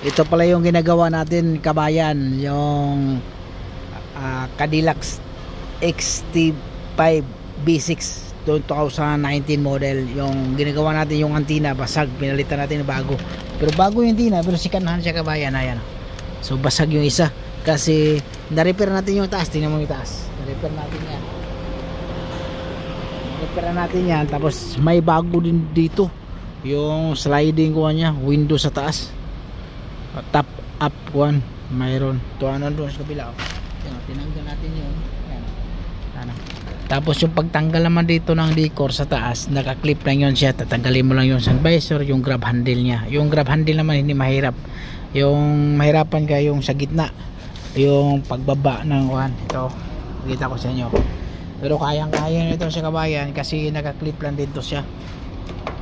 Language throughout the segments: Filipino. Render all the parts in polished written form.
Ito pala yung ginagawa natin, kabayan, yung Cadillac XT5 B6 2019 model. Yung ginagawa natin yung antina, basag, pinalitan natin ng bago. Pero bago yung antina, pero sikanahan siya, kabayan. Ayan. So basag yung isa kasi na-repair natin yung taas. Tingnan mo yung taas, na-repair natin yan. Na-repair natin yan. Tapos may bago din dito, yung sliding ko niya, window sa taas, top up one, mayroon to, ano doon sa kabila. Yan, tinanggal natin yun. Yan. Ano. Tapos yung pagtanggal naman dito ng decor sa taas, naka-clip lang yun siya. Tatanggalin mo lang yung sun visor, yung grab handle niya. Yung grab handle naman hindi mahirap. Yung mahirapan ka yung sa gitna, yung pagbaba ng kuhan. Ito, kita ko sa inyo. Pero kayang-kaya nito sa kabayan kasi naka-clip lang dito siya.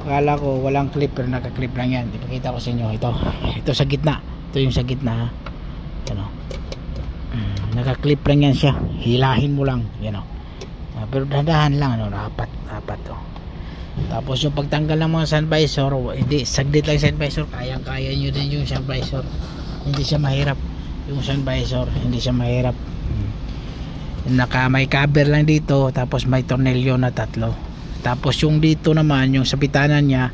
Akala ko walang clip pero naka-clip lang yan. Ipakita ko sa inyo. Ito sa gitna. Ito yung sa gitna. Yan o. Naka-clip lang yan siya. Hilahin mo lang. Yan o. Pero dahan lang. Ano, apat o. Tapos yung pagtanggal ng mga sun visor, hindi, saglit lang sun visor. Kayang-kaya nyo din yung sun visor. Hindi siya mahirap. Yung sun visor, hindi siya mahirap. May cover lang dito. Tapos may tornilyo na 3. Tapos yung dito naman, yung sa bitanan niya,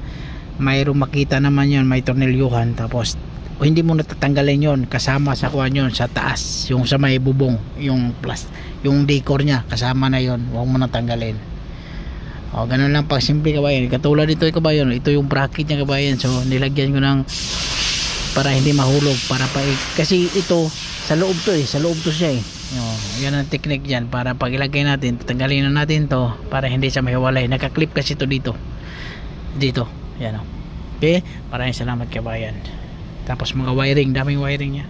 mayroong makita naman yun, may tornilyuhan. Tapos hindi mo natatanggalin yun, kasama sa kuha yun sa taas, yung sa may bubong, yung plus, yung decor niya, kasama na yun, huwag mo natanggalin. O ganun lang pag simple, kabayan. Katulad dito, kabayan, ito yung bracket niya, kabayan. So nilagyan ko ng para hindi mahulog, para pa kasi ito sa loob to sa loob to siya yan ang technique dyan, para pag ilagay natin, tatanggalin na natin to para hindi siya mahiwalay. Naka-clip kasi ito dito yan o. Okay, maraming salamat, kabayan. Tapos mga wiring, daming wiring niya.